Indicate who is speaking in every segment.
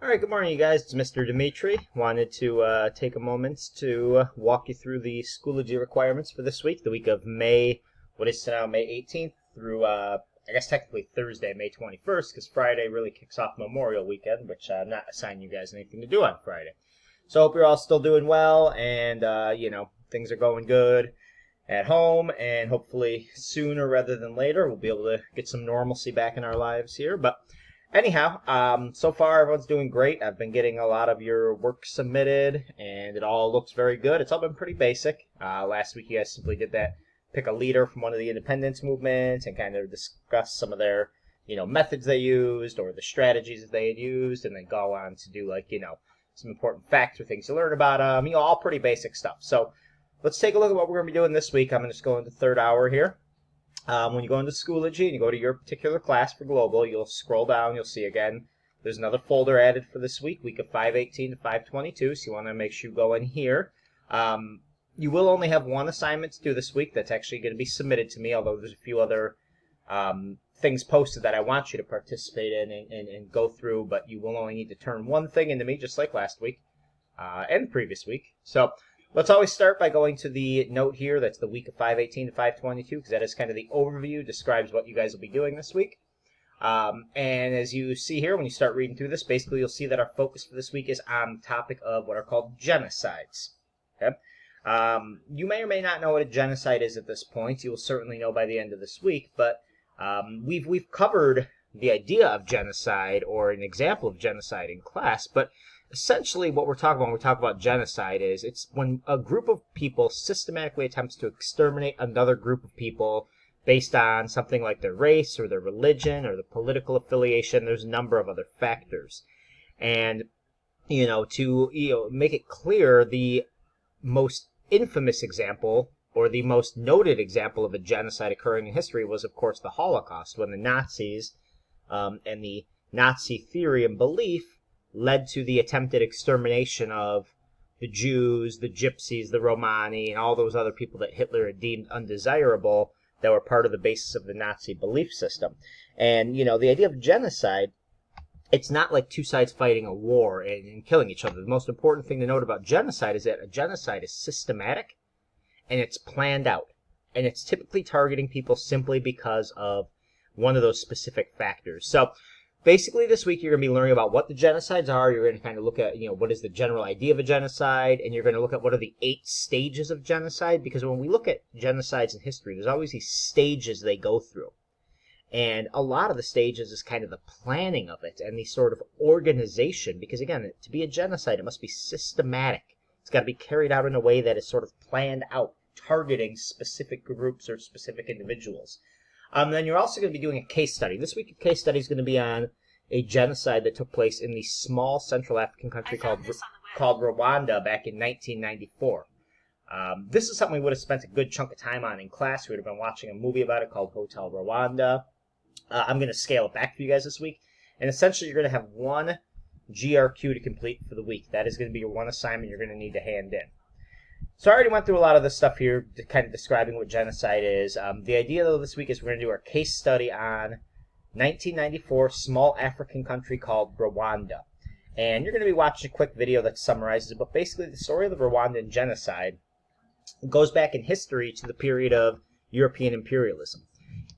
Speaker 1: All right, good morning, you guys. It's Mr. Dimitri. Wanted to take a moment to walk you through the Schoology requirements for this week, the week of May, what is now, May 18th through, I guess technically Thursday, May 21st, because Friday really kicks off Memorial Weekend, which I'm not assigning you guys anything to do on Friday. So I hope you're all still doing well, and, things are going good at home, and hopefully sooner rather than later we'll be able to get some normalcy back in our lives here. But anyhow, so far everyone's doing great. I've been getting a lot of your work submitted, and it all looks very good. It's all been pretty basic. Last week you guys simply did that, pick a leader from one of the independence movements and kind of discuss some of their, methods they used or the strategies that they had used, and then go on to do some important facts or things to learn about them. All pretty basic stuff. So let's take a look at what we're going to be doing this week. I'm going to just go into third hour here. When you go into Schoology and you go to your particular class for Global, you'll scroll down, you'll see again, there's another folder added for this week of 518 to 522, so you want to make sure you go in here. You will only have one assignment to do this week that's actually going to be submitted to me, although there's a few other things posted that I want you to participate in and go through, but you will only need to turn one thing into me, just like last week and the previous week. So let's always start by going to the note here. That's the week of 518 to 522, because that is kind of the overview, describes what you guys will be doing this week. And as you see here, when you start reading through this, basically you'll see that our focus for this week is on the topic of what are called genocides. Okay? You may or may not know what a genocide is at this point. You will certainly know by the end of this week, but we've covered the idea of genocide or an example of genocide in class, but essentially what we're talking about when we talk about genocide is it's when a group of people systematically attempts to exterminate another group of people based on something like their race or their religion or their political affiliation. There's a number of other factors. And, to make it clear, the most infamous example or the most noted example of a genocide occurring in history was, of course, the Holocaust, when the Nazis and the Nazi theory and belief led to the attempted extermination of the Jews, the Gypsies, the Romani, and all those other people that Hitler had deemed undesirable that were part of the basis of the Nazi belief system. And, the idea of genocide, it's not like two sides fighting a war and killing each other. The most important thing to note about genocide is that a genocide is systematic and it's planned out. And it's typically targeting people simply because of one of those specific factors. So basically, this week, you're going to be learning about what the genocides are. You're going to kind of look at, what is the general idea of a genocide, and you're going to look at what are the 8 stages of genocide, because when we look at genocides in history, there's always these stages they go through. And a lot of the stages is kind of the planning of it and the sort of organization, because again, to be a genocide, it must be systematic. It's got to be carried out in a way that is sort of planned out, targeting specific groups or specific individuals. Then you're also going to be doing a case study. This week, a case study is going to be on a genocide that took place in the small Central African country called Rwanda back in 1994. This is something we would have spent a good chunk of time on in class. We would have been watching a movie about it called Hotel Rwanda. I'm going to scale it back for you guys this week. And essentially, you're going to have one GRQ to complete for the week. That is going to be your one assignment you're going to need to hand in. So I already went through a lot of this stuff here, kind of describing what genocide is. The idea, though, this week is we're going to do our case study on 1994 small African country called Rwanda. And you're going to be watching a quick video that summarizes it. But basically, the story of the Rwandan genocide goes back in history to the period of European imperialism.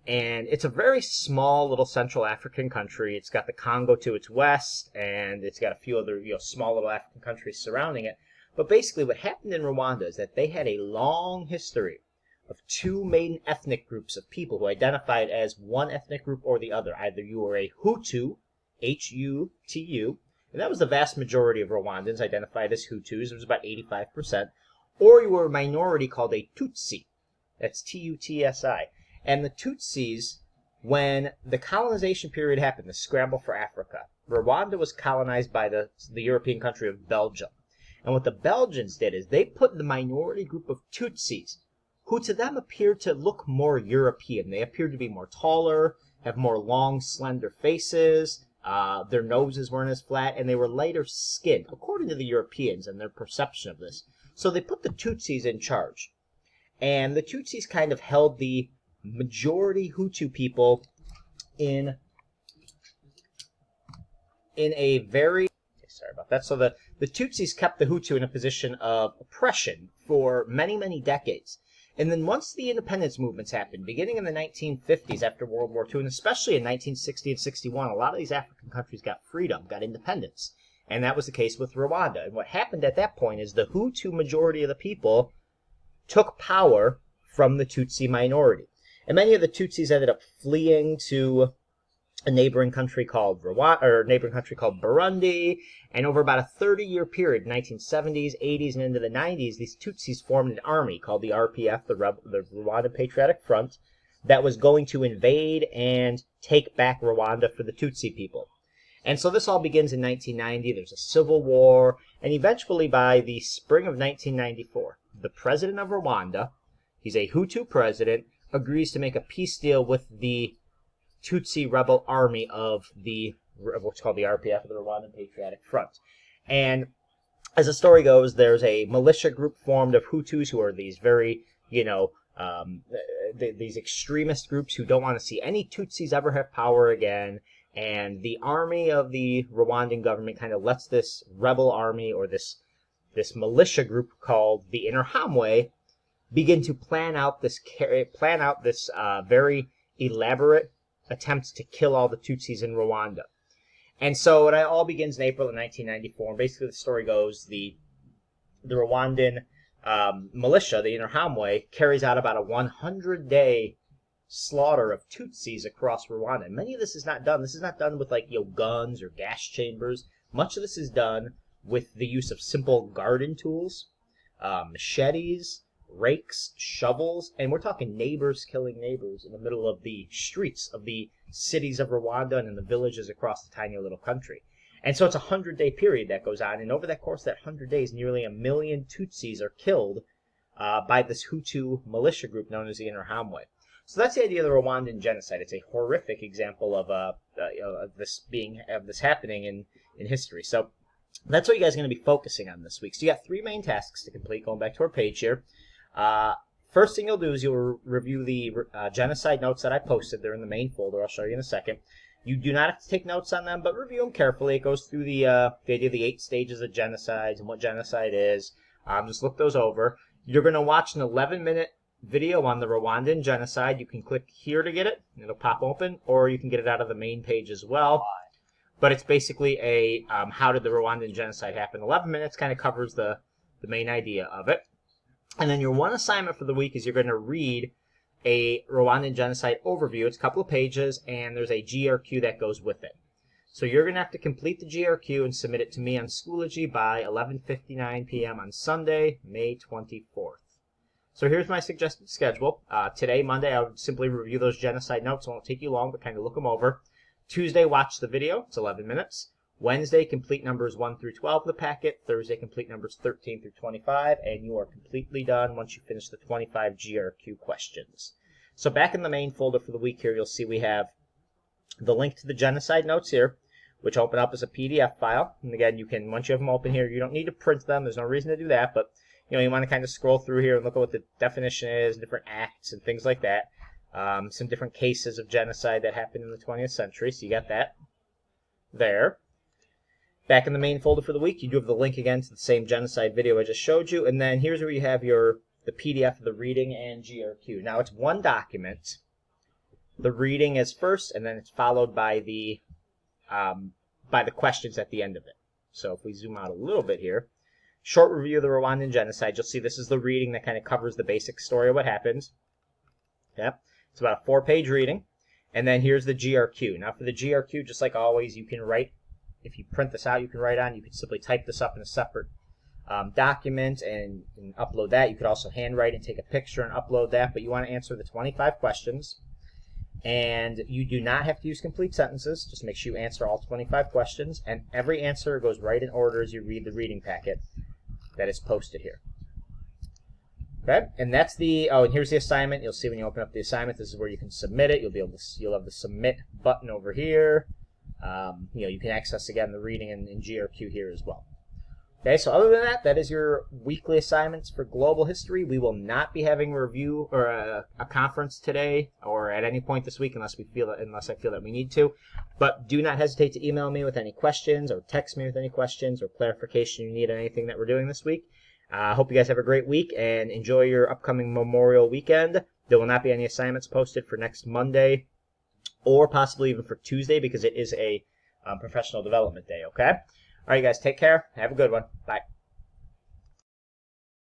Speaker 1: And it's a very small little Central African country. It's got the Congo to its west, and it's got a few other small little African countries surrounding it. But basically what happened in Rwanda is that they had a long history of two main ethnic groups of people who identified as one ethnic group or the other. Either you were a Hutu, H-U-T-U, and that was the vast majority of Rwandans identified as Hutus. It was about 85%. Or you were a minority called a Tutsi. That's T-U-T-S-I. And the Tutsis, when the colonization period happened, the scramble for Africa, Rwanda was colonized by the European country of Belgium. And what the Belgians did is they put the minority group of Tutsis, who to them appeared to look more European. They appeared to be more taller, have more long, slender faces, their noses weren't as flat, and they were lighter skinned, according to the Europeans and their perception of this. So they put the Tutsis in charge. And the Tutsis kind of held the majority Hutu people in a very Sorry about that. So the Tutsis kept the Hutu in a position of oppression for many, many decades. And then once the independence movements happened, beginning in the 1950s after World War II, and especially in 1960 and 61, a lot of these African countries got freedom, got independence. And that was the case with Rwanda. And what happened at that point is the Hutu majority of the people took power from the Tutsi minority. And many of the Tutsis ended up fleeing to a neighboring country called Burundi, and over about a 30-year period, 1970s, 80s, and into the 90s, these Tutsis formed an army called the RPF, the Rwanda Patriotic Front, that was going to invade and take back Rwanda for the Tutsi people. And so this all begins in 1990. There's a civil war, and eventually by the spring of 1994, the president of Rwanda, he's a Hutu president, agrees to make a peace deal with the Tutsi rebel army of what's called the RPF, the Rwandan Patriotic Front. And as the story goes, there's a militia group formed of Hutus who are these very, these extremist groups who don't want to see any Tutsis ever have power again. And the army of the Rwandan government kind of lets this rebel army, or this militia group called the Interahamwe, begin to plan out this very elaborate attempts to kill all the Tutsis in Rwanda. And so it all begins in April of 1994. And basically the story goes, the Rwandan militia, the Interahamwe, carries out about a 100-day slaughter of Tutsis across Rwanda. And many of this is not done. This is not done with guns or gas chambers. Much of this is done with the use of simple garden tools, machetes, rakes, shovels, and we're talking neighbors killing neighbors in the middle of the streets of the cities of Rwanda and in the villages across the tiny little country. And so it's a 100-day period that goes on, and over that course of that 100 days, nearly 1 million Tutsis are killed by this Hutu militia group known as the Interahamwe. So that's the idea of the Rwandan genocide. It's a horrific example of this happening in history. So that's what you guys are going to be focusing on this week. So you got 3 main tasks to complete, going back to our page here. First thing you'll do is you'll review the genocide notes that I posted. They're in the main folder. I'll show you in a second. You do not have to take notes on them, but review them carefully. It goes through the idea of the 8 stages of genocide and what genocide is. Just look those over. You're going to watch an 11-minute video on the Rwandan genocide. You can click here to get it. It'll pop open, or you can get it out of the main page as well. But it's basically a how did the Rwandan genocide happen? 11 minutes kind of covers the main idea of it. And then your one assignment for the week is you're going to read a Rwandan genocide overview. It's a couple of pages, and there's a GRQ that goes with it. So you're going to have to complete the GRQ and submit it to me on Schoology by 11:59 p.m. on Sunday, May 24th. So here's my suggested schedule. Today, Monday, I would simply review those genocide notes. It won't take you long, but kind of look them over. Tuesday, watch the video. It's 11 minutes. Wednesday, complete numbers 1 through 12 of the packet. Thursday, complete numbers 13 through 25. And you are completely done once you finish the 25 GRQ questions. So back in the main folder for the week here, you'll see we have the link to the genocide notes here, which open up as a PDF file. And again, you can, once you have them open here, you don't need to print them. There's no reason to do that. But, you want to kind of scroll through here and look at what the definition is, different acts and things like that. Some different cases of genocide that happened in the 20th century. So you got that there. Back in the main folder for the week, you do have the link again to the same genocide video I just showed you. And then here's where you have the PDF of the reading and GRQ. Now it's one document. The reading is first, and then it's followed by the questions at the end of it. So if we zoom out a little bit here, short review of the Rwandan genocide. You'll see this is the reading that kind of covers the basic story of what happened. Yep. It's about a 4-page reading. And then here's the GRQ. Now for the GRQ, just like always, you can write. If you print this out, you can write on. You can simply type this up in a separate document and upload that. You could also handwrite and take a picture and upload that. But you want to answer the 25 questions. And you do not have to use complete sentences. Just make sure you answer all 25 questions. And every answer goes right in order as you read the reading packet that is posted here. Okay, and that's and here's the assignment. You'll see when you open up the assignment, this is where you can submit it. You'll have the submit button over here. You can access again the reading in GRQ here as well. Okay, so other than that, that is your weekly assignments for global history. We will not be having a review or a conference today or at any point this week unless I feel that we need to. But do not hesitate to email me with any questions or text me with any questions or clarification you need on anything that we're doing this week. I hope you guys have a great week and enjoy your upcoming Memorial weekend. There will not be any assignments posted for next Monday or possibly even for Tuesday because it is a professional development day, okay? All right, guys, take care. Have a good one. Bye.